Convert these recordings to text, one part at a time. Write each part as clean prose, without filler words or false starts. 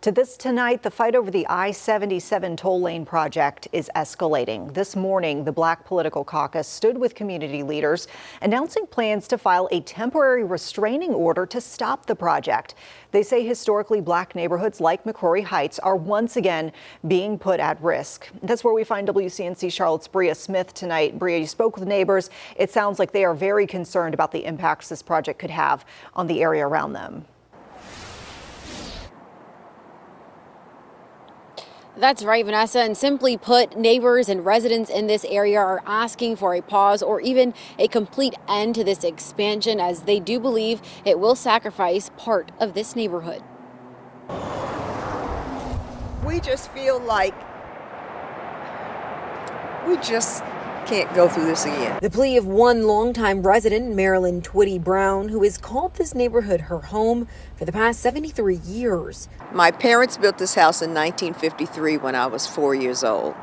To this tonight, the fight over the I-77 toll lane project is escalating. This morning, the Black Political Caucus stood with community leaders, announcing plans to file a temporary restraining order to stop the project. They say historically Black neighborhoods like McCrory Heights are once again being put at risk. That's where we find WCNC Charlotte's Bria Smith tonight. Bria, you spoke with neighbors. It sounds like they are very concerned about the impacts this project could have on the area around them. That's right, Vanessa. And simply put, neighbors and residents in this area are asking for a pause or even a complete end to this expansion, as they do believe it will sacrifice part of this neighborhood. We just feel like we just can't go through this again. The plea of one longtime resident, Marilyn Twitty Brown, who has called this neighborhood her home for the past 73 years. My parents built this house in 1953 when I was 4 years old.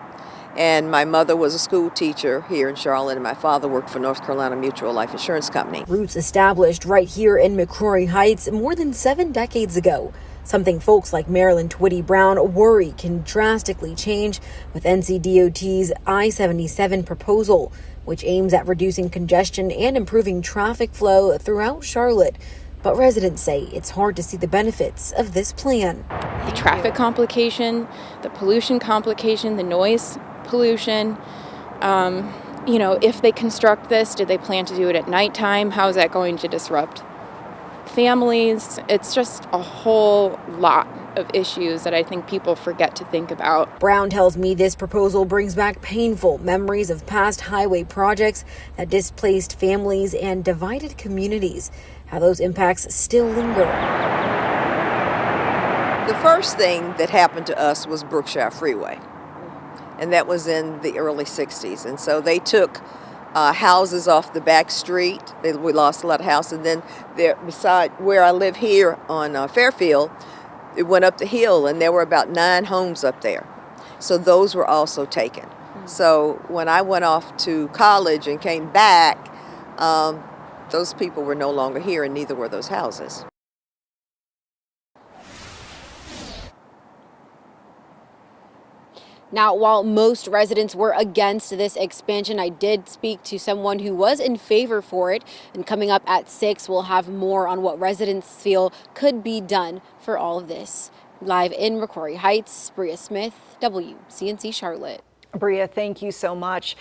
And my mother was a school teacher here in Charlotte, and my father worked for North Carolina Mutual Life Insurance Company. Roots established right here in McCrory Heights more than 7 decades ago. Something folks like Marilyn Twitty Brown worry can drastically change with NCDOT's I-77 proposal, which aims at reducing congestion and improving traffic flow throughout Charlotte. But residents say it's hard to see the benefits of this plan. The traffic complication, the pollution complication, the noise pollution. If they construct this, do they plan to do it at nighttime? How is that going to disrupt families? It's just a whole lot of issues that I think people forget to think about. Brown tells me this proposal brings back painful memories of past highway projects that displaced families and divided communities, how those impacts still linger. The first thing that happened to us was Brookshire Freeway, and that was in the early 60s. And so they took houses off the back street. We lost a lot of houses. And then there, beside where I live here on Fairfield, it went up the hill, and there were about 9 homes up there. So those were also taken. So when I went off to college and came back, those people were no longer here, and neither were those houses. Now, while most residents were against this expansion, I did speak to someone who was in favor for it. And coming up at 6, we'll have more on what residents feel could be done for all of this. Live in McCrory Heights, Bria Smith, WCNC Charlotte. Bria, thank you so much.